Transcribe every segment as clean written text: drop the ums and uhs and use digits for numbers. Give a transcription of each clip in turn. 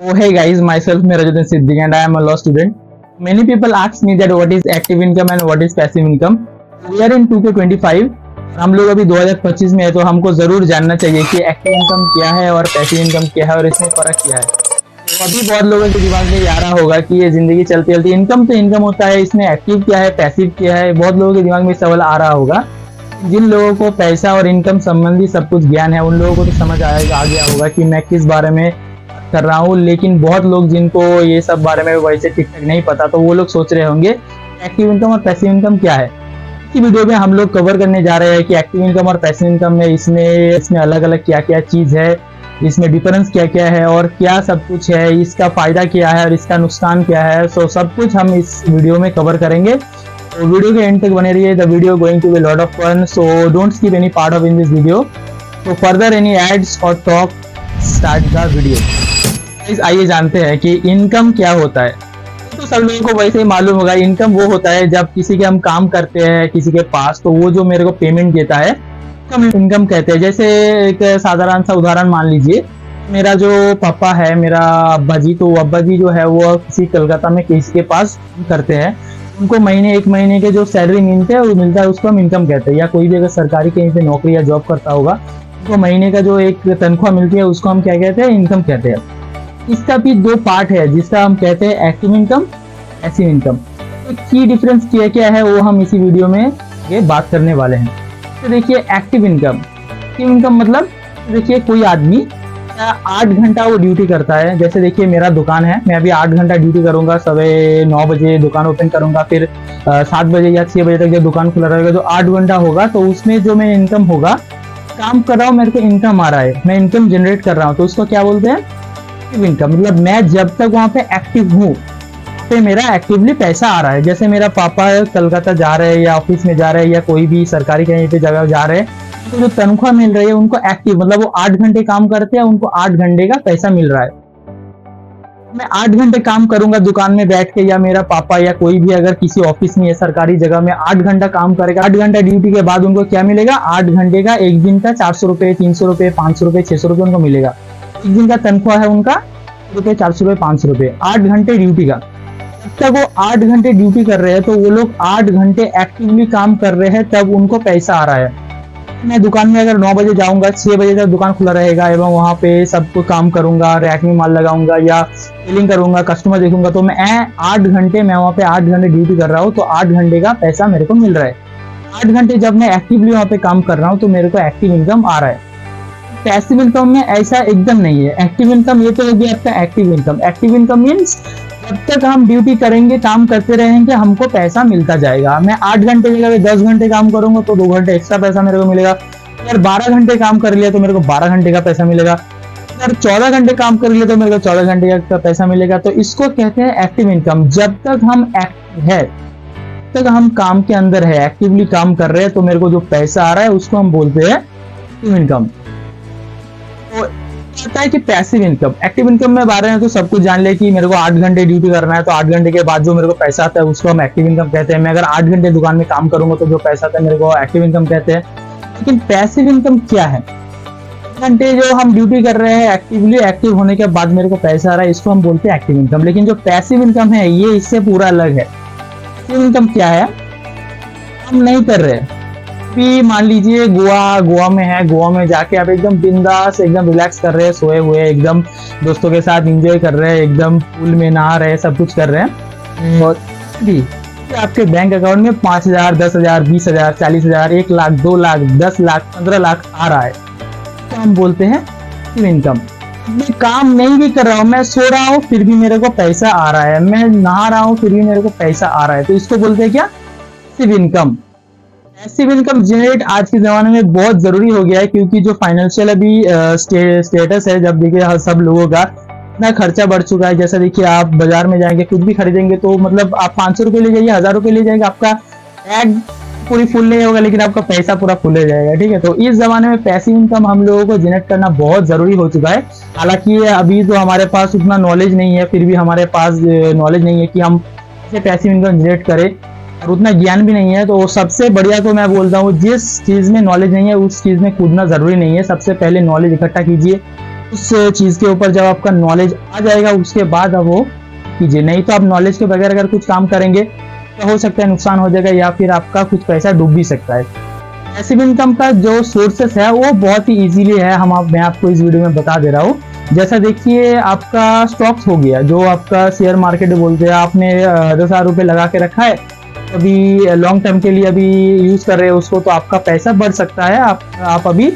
Oh hey guys, myself Mirajuddin Siddiqui and I am a law student. Many people ask me that what is active income and what is passive income. We are in 2K25 और हम लोग अभी 2025 में है, तो हमको ज़रूर जानना चाहिए कि एक्टिव इनकम क्या है और पैसिव इनकम क्या है और इसमें फ़र्क क्या है। तो अभी बहुत लोगों के दिमाग में ये आ रहा होगा कि ये ज़िंदगी चलती चलती इनकम तो इनकम होता है, इसमें एक्टिव क्या है पैसिव क्या है। बहुत लोगों के दिमाग में सवाल आ रहा होगा। जिन लोगों को पैसा और इनकम संबंधी सब कुछ ज्ञान है उन लोगों को तो समझ आ गया होगा कि मैं किस बारे में कर रहा हूँ। लेकिन बहुत लोग जिनको ये सब बारे में वैसे ठीक ठाक नहीं पता, तो वो लोग सोच रहे होंगे एक्टिव इनकम और पैसिव इनकम क्या है। इस वीडियो में हम लोग कवर करने जा रहे हैं कि एक्टिव इनकम और पैसिव इनकम में इसमें अलग अलग क्या क्या चीज़ है, इसमें डिफरेंस क्या क्या है और क्या सब कुछ है, इसका फ़ायदा क्या है और इसका नुकसान क्या है। सो सब कुछ हम इस वीडियो में कवर करेंगे, तो वीडियो के एंड तक बने रहिए। The video going to be lot of fun, so don't skip any part of in this video. तो फर्दर एनी एड्स और टॉक स्टार्ट द वीडियो। आइए जानते हैं कि इनकम क्या होता है। तो सब लोगों को वैसे ही मालूम होगा, इनकम वो होता है जब किसी के हम काम करते हैं किसी के पास, तो वो जो मेरे को पेमेंट देता है हम इनकम कहते हैं। जैसे एक साधारण सा उदाहरण मान लीजिए, मेरा जो पापा है, मेरा अब्बा जी, तो अब्बा जी जो है वो किसी कलकत्ता में किसी के पास करते हैं। उनको एक महीने के जो सैलरी मिलता है उसको हम इनकम कहते हैं। या कोई भी अगर सरकारी कहीं पे नौकरी या जॉब करता होगा, उनको महीने का जो एक तनख्वाह मिलती है उसको हम क्या कहते हैं, इनकम कहते हैं। इसका भी दो पार्ट है जिसका हम कहते हैं एक्टिव इनकम, पैसिव इनकम। तो की डिफरेंस क्या क्या है वो हम इसी वीडियो में ये बात करने वाले हैं। तो देखिए एक्टिव इनकम मतलब देखिए कोई आदमी 8 घंटा वो ड्यूटी करता है। जैसे देखिए मेरा दुकान है, मैं अभी 8 घंटा ड्यूटी करूंगा। सुबह 9 बजे दुकान ओपन करूंगा, फिर 7 बजे या 6 बजे तक जब दुकान खुला रहेगा, जो 8 घंटा होगा, तो उसमें जो मैं इनकम होगा, काम कर रहा हूँ, मेरे को इनकम आ रहा है, मैं इनकम जनरेट कर रहा हूँ, तो उसको क्या बोलते हैं, एक्टिव इनकम। मतलब मैं जब तक वहाँ पे एक्टिव हूँ पे मेरा एक्टिवली पैसा आ रहा है। जैसे मेरा पापा कलकत्ता जा रहे हैं या ऑफिस में जा रहे हैं या कोई भी सरकारी कहीं पे जगह जा रहे हैं, तो जो तनख्वाह मिल रही है उनको एक्टिव, मतलब वो 8 घंटे काम करते हैं, उनको 8 घंटे का पैसा मिल रहा है। मैं 8 घंटे काम करूंगा दुकान में बैठ के, या मेरा पापा या कोई भी अगर किसी ऑफिस में या सरकारी जगह में 8 घंटा काम करेगा, 8 घंटा ड्यूटी के बाद उनको क्या मिलेगा, 8 घंटे का एक दिन का 400 रुपए, 300 रुपए, 500 रुपए, 600 रुपए उनको मिलेगा। एक दिन का तनख्वाह है उनका 400 रुपए, 500 रुपए, 8 घंटे ड्यूटी का। जब तक वो 8 घंटे ड्यूटी कर रहे हैं, तो वो लोग 8 घंटे एक्टिवली काम कर रहे हैं, तब उनको पैसा आ रहा है। मैं दुकान में अगर 9 बजे जाऊंगा, 6 बजे तक दुकान खुला रहेगा एवं वहां पे सबको काम करूंगा, रैक में माल लगाऊंगा या सेलिंग करूंगा, कस्टमर देखूंगा, तो मैं 8 घंटे मैं वहां पे 8 घंटे ड्यूटी कर रहा हूँ, तो 8 घंटे का पैसा मेरे को मिल रहा है। 8 घंटे जब मैं एक्टिवली वहां पे काम कर रहा हूँ, तो मेरे को एक्टिव इनकम आ रहा है। पैसिव इनकम में ऐसा एकदम नहीं है। एक्टिव इनकम ये तो होगी आपका active income. Active income means जब तक हम ड्यूटी करेंगे, काम करते रहेंगे, हमको पैसा मिलता जाएगा। मैं 8 घंटे की जगह 10 घंटे काम करूंगा तो 2 घंटे एक्स्ट्रा पैसा मेरे को मिलेगा। अगर 12 घंटे काम कर लिया तो मेरे को 12 घंटे का पैसा मिलेगा। अगर 14 घंटे काम कर लिया तो मेरे को 14 घंटे का पैसा मिलेगा। तो इसको कहते हैं एक्टिव इनकम। जब तक हम एक्टिव है, तक हम काम के अंदर है, एक्टिवली काम कर रहे हैं, तो मेरे को जो पैसा आ रहा है उसको हम बोलते हैं एक्टिव इनकम। तो होता है कि पैसिव इनकम, एक्टिव इनकम में बारे में तो सब कुछ जान ले कि मेरे को 8 घंटे ड्यूटी करना है, तो 8 घंटे के बाद जो मेरे को पैसा आता है उसको हम एक्टिव इनकम कहते हैं। मैं अगर 8 घंटे दुकान में काम करूंगा तो जो पैसा आता है मेरे को एक्टिव इनकम कहते हैं। लेकिन पैसिव इनकम क्या है, घंटे जो हम ड्यूटी कर रहे हैं एक्टिवली, एक्टिव होने के बाद मेरे को पैसा आ रहा है, इसको हम बोलते हैं एक्टिव इनकम। लेकिन जो पैसिव इनकम है ये इससे पूरा अलग है। पैसिव इनकम क्या है, हम नहीं कर रहे हैं। भी मान लीजिए गोवा में है, गोवा में जाके आप एकदम बिंदास एकदम रिलैक्स कर रहे हैं, सोए हुए एकदम दोस्तों के साथ एंजॉय कर रहे हैं, एकदम पूल में नहा रहे हैं, सब कुछ कर रहे हैं, और भी आपके बैंक अकाउंट में 5,000, 10,000, 20,000, 40,000, 1 लाख, 2 लाख, 10 लाख, 15 लाख आ रहा है, तो हम बोलते हैं एक्टिव इनकम। मैं काम नहीं भी कर रहा हूँ, मैं सो रहा हूँ फिर भी मेरे को पैसा आ रहा है, मैं नहा रहा हूँ फिर भी मेरे को पैसा आ रहा है, तो इसको बोलते हैं क्या, passive income. Passive income generate आज के जमाने में बहुत जरूरी हो गया है, क्योंकि जो फाइनेंशियल अभी स्टेटस है, जब देखिए सब लोगों का इतना खर्चा बढ़ चुका है। जैसा देखिए आप बाजार में जाएंगे, कुछ भी खरीदेंगे तो मतलब आप 500 रुपये ले जाइए, 1000 रुपये ले जाएंगे, आपका बैग पूरी फुल नहीं होगा, लेकिन आपका पैसा पूरा फुल हो जाएगा। ठीक है, तो इस जमाने में पैसिव इनकम हम लोगों को जनरेट करना बहुत जरूरी हो चुका है। हालांकि अभी तो हमारे पास उतना नॉलेज नहीं है, फिर भी हमारे पास नॉलेज नहीं है कि हम कैसे पैसिव इनकम जनरेट करें, और उतना ज्ञान भी नहीं है। तो सबसे बढ़िया तो मैं बोलता हूँ, जिस चीज में नॉलेज नहीं है उस चीज में कूदना जरूरी नहीं है। सबसे पहले नॉलेज इकट्ठा कीजिए, उस चीज़ के ऊपर जब आपका नॉलेज आ जाएगा उसके बाद अब वो कीजिए, नहीं तो आप नॉलेज के बगैर अगर कुछ काम करेंगे तो हो सकता है नुकसान हो जाएगा या फिर आपका कुछ पैसा डूब भी सकता है। पैसिव इनकम का जो सोर्सेस है वो बहुत ही इजीली है, मैं आपको इस वीडियो में बता दे रहा हूँ। जैसा देखिए आपका स्टॉक्स हो गया, जो आपका शेयर मार्केट बोलते हैं, आपने 10,000 रुपये लगा के रखा है, अभी लॉन्ग टर्म के लिए अभी यूज कर रहे हैं उसको, तो आपका पैसा बढ़ सकता है। आप अभी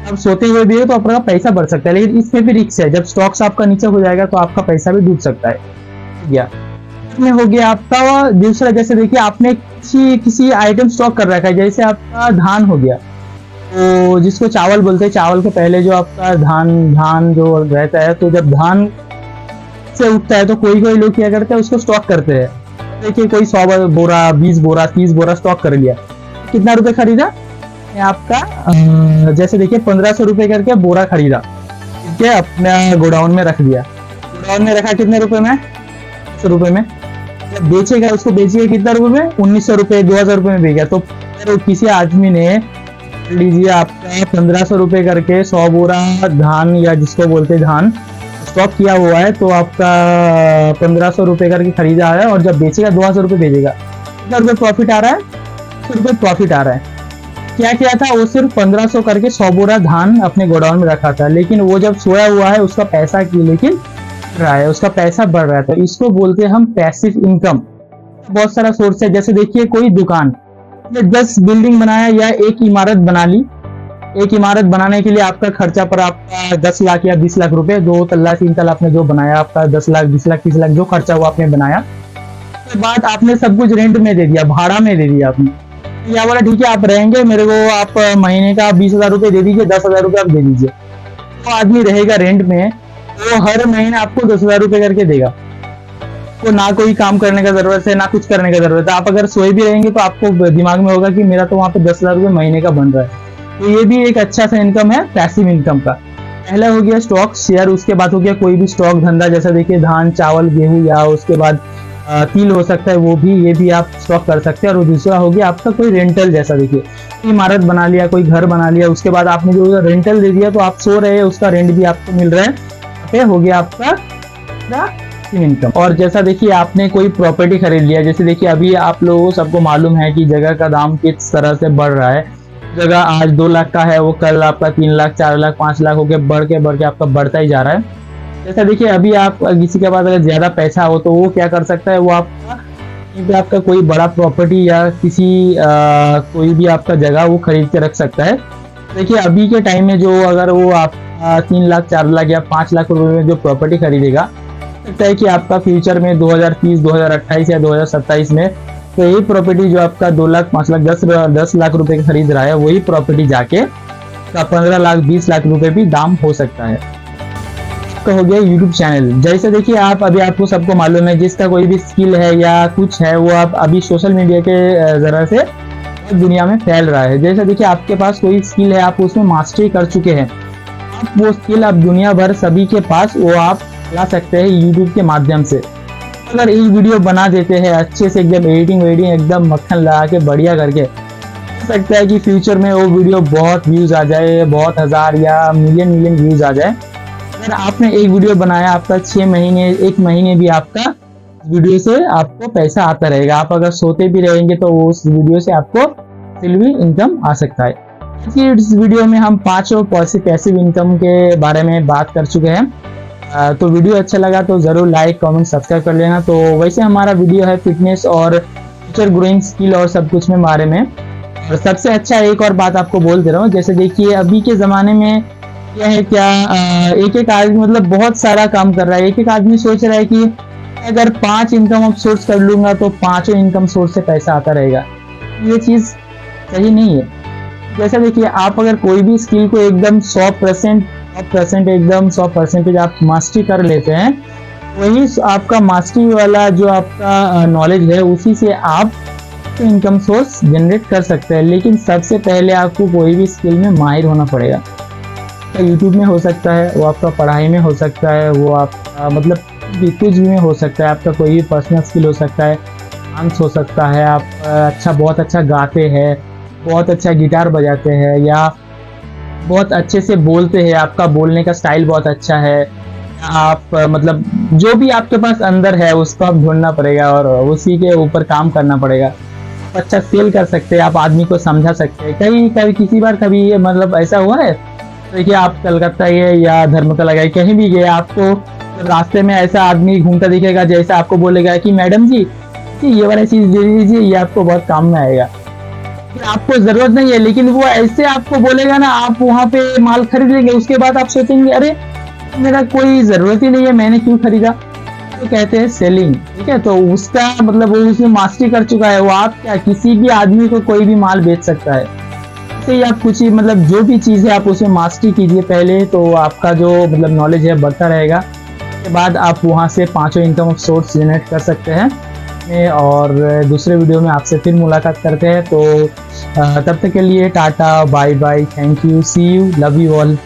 अब सोते हुए भी हो तो आपका पैसा बढ़ सकता है, लेकिन इसमें भी रिस्क है, जब स्टॉक्स आपका नीचे हो जाएगा तो आपका पैसा भी डूब सकता है। इसमें हो गया आपका दूसरा, जैसे देखिए आपने किसी आइटम स्टॉक कर रखा है, जैसे आपका धान हो गया, तो जिसको चावल बोलते हैं, चावल के पहले जो आपका धान जो रहता है, तो जब धान से उठता है तो कोई लोग क्या करते हैं, उसको स्टॉक करते हैं। देखिए कोई 100 बोरा, 20 बोरा, 30 बोरा स्टॉक कर लिया, कितना रुपए खरीदा आपका, जैसे देखिए 1500 रुपए करके बोरा खरीदा, ठीक है, अपने गोडाउन में रख दिया। गोडाउन में रखा कितने रुपए में, 100 रुपए में। जब बेचेगा उसको बेचिएगा कितना रुपए में, 1900 रुपए, 2000 रुपए में बेचा। तो किसी आदमी ने लीजिए आपका 1500 रुपए करके 100 बोरा धान, या जिसको बोलते हैं धान, स्टॉक किया हुआ है, तो आपका 1500 रुपए करके खरीदा है, और जब बेचेगा 2000 रुपए बेचेगा, कितना रुपए प्रॉफिट आ रहा है, 100 रुपए प्रॉफिट आ रहा है। क्या किया था, वो सिर्फ 1500 करके 100 बोरा धान अपने गोडाउन में रखा था, लेकिन वो जब सोया हुआ है उसका पैसा की लेकिन रहा है, उसका पैसा बढ़ रहा है, तो इसको बोलते हैं हम पैसिव इनकम। बहुत सारा सोर्स है, जैसे देखिए कोई दुकान, 10 बिल्डिंग बनाया या एक इमारत बना ली, एक इमारत बनाने के लिए आपका खर्चा पर आपका 10 लाख या 20 लाख रुपए, 2 तल्ला 3 तल्ला आपने जो बनाया, आपका 10 लाख 20 लाख 30 लाख जो खर्चा हुआ आपने बनाया, उसके बाद आपने सब कुछ रेंट में दे दिया, भाड़ा में दे दिया आपने, या बोला ठीक है आप रहेंगे, मेरे को आप महीने का 20,000 रुपए दे दीजिए, 10,000 रुपए आप दे दीजिए। तो आदमी रहेगा रेंट में, वो हर महीने आपको 10,000 रुपए करके देगा, तो ना कोई काम करने का जरूरत है, ना कुछ करने का जरूरत है। आप अगर सोए भी रहेंगे तो आपको दिमाग में होगा कि मेरा तो वहां पे 10,000 रुपए महीने का बन रहा है। तो ये भी एक अच्छा सा इनकम है पैसिव इनकम का। पहला हो गया स्टॉक शेयर, उसके बाद हो गया कोई भी स्टॉक धंधा, जैसा देखिए धान, चावल, गेहूं, या उसके बाद तिल हो सकता है, वो भी, ये भी आप स्टॉक कर सकते हैं। और दूसरा हो गया आपका कोई रेंटल, जैसा देखिए इमारत बना लिया, कोई घर बना लिया, उसके बाद आपने जो रेंटल दे दिया, तो आप सो रहे हैं, उसका रेंट भी आपको मिल रहा है, हो गया आपका इनकम। और जैसा देखिए आपने कोई प्रॉपर्टी खरीद लिया, जैसे देखिए अभी आप लोगों सबको मालूम है कि जगह का दाम किस तरह से बढ़ रहा है। जगह आज 2 लाख का है, वो कल आपका 3 लाख, 4 लाख, 5 लाख होकर बढ़ के आपका बढ़ता ही जा रहा है। जैसा देखिए अभी आप किसी के पास अगर ज्यादा पैसा हो तो वो क्या कर सकता है, वो आपका कोई बड़ा प्रॉपर्टी या किसी कोई भी आपका जगह वो खरीद के रख सकता है। देखिए अभी के टाइम में जो अगर वो आप 3 लाख, 4 लाख या 5 लाख रुपए में जो प्रॉपर्टी खरीदेगा, लगता है कि आपका फ्यूचर में 2030, 2028 या 2027 में तो यही प्रॉपर्टी जो आपका 2 लाख, 5 लाख, 10 लाख रुपए की खरीद रहा है, वही प्रॉपर्टी जाके 15 लाख, 20 लाख रुपए भी दाम हो सकता है। तो हो गया यूट्यूब चैनल। जैसे देखिए आप अभी आपको सबको मालूम है, जिसका कोई भी स्किल है या कुछ है, वो आप अभी सोशल मीडिया के जरिए से दुनिया में फैल रहा है। जैसे देखिए आपके पास कोई स्किल है, आप उसमें मास्टरी कर चुके हैं, आप वो स्किल आप दुनिया भर सभी के पास वो आप ला सकते हैं यूट्यूब के माध्यम से। अगर एक वीडियो बना देते हैं अच्छे से, एकदम एडिटिंग एकदम मक्खन लगा के बढ़िया करके, हो सकता है कि फ्यूचर में वो वीडियो बहुत व्यूज आ जाए, बहुत हज़ार या मिलियन व्यूज आ जाए। अगर आपने एक वीडियो बनाया, आपका 6 महीने, 1 महीने भी आपका वीडियो से आपको पैसा आता रहेगा। आप अगर सोते भी रहेंगे तो उस वीडियो से आपको फिर भी इनकम आ सकता है। इस वीडियो में हम 5 पैसिव इनकम के बारे में बात कर चुके हैं। तो वीडियो अच्छा लगा तो जरूर लाइक, कमेंट, सब्सक्राइब कर लेना। तो वैसे हमारा वीडियो है फिटनेस और फ्यूचर ग्रोइंग स्किल और सब कुछ में बारे में। और सबसे अच्छा एक और बात आपको बोल दे रहा हूँ, जैसे देखिए अभी के ज़माने में क्या है, एक आदमी मतलब बहुत सारा काम कर रहा है। एक आदमी सोच रहा है कि अगर 5 इनकम सोर्स कर लूंगा तो 5 इनकम सोर्स से पैसा आता रहेगा। ये चीज़ सही नहीं है। जैसे देखिए आप अगर कोई भी स्किल को एकदम 100% आप मास्टरी कर लेते हैं, वही आपका मास्टरी वाला जो आपका नॉलेज है, उसी से आप इनकम सोर्स जनरेट कर सकते हैं। लेकिन सबसे पहले आपको कोई भी स्किल में माहिर होना पड़ेगा। यूट्यूब में हो सकता है, वो आपका पढ़ाई में हो सकता है, वो आपका मतलब कुछ भी में हो सकता है। आपका कोई भी पर्सनल स्किल हो सकता है, डांस हो सकता है, आप बहुत अच्छा गाते हैं, बहुत अच्छा गिटार बजाते हैं, या बहुत अच्छे से बोलते हैं, आपका बोलने का स्टाइल बहुत अच्छा है, आप मतलब जो भी आपके पास अंदर है उसको आप ढूंढना पड़ेगा और उसी के ऊपर काम करना पड़ेगा। आप अच्छा सेल कर सकते हैं, आप आदमी को समझा सकते हैं। कहीं कभी किसी बार कभी ये मतलब ऐसा हुआ है, देखिए आप कलकत्ता गए या धर्मशाला गए, कहीं भी गए, आपको रास्ते में ऐसा आदमी घूमता दिखेगा जैसा आपको बोलेगा कि मैडम जी ये वाला चीज दे दीजिए, ये आपको बहुत काम में आएगा। फिर आपको जरूरत नहीं है, लेकिन वो ऐसे आपको बोलेगा ना, आप वहां पे माल खरीद लेंगे, उसके बाद आप सोचेंगे अरे मेरा कोई जरूरत ही नहीं है, मैंने क्यों खरीदा। तो कहते हैं सेलिंग, ठीक है। तो उसका मतलब वो उसमें मास्टरी कर चुका है, वो आप क्या किसी भी आदमी को कोई भी माल बेच सकता है। ऐसे ही आप कुछ ही मतलब जो भी चीज़ है आप उसमें मास्टरी कीजिए पहले, तो आपका जो मतलब नॉलेज है बढ़ता रहेगा। उसके बाद आप वहाँ से 5 इनकम सोर्स जनरेट कर सकते हैं। और दूसरे वीडियो में आपसे फिर मुलाकात करते हैं। तो तब तक के लिए tata, bye bye, thank you, see you, love you all.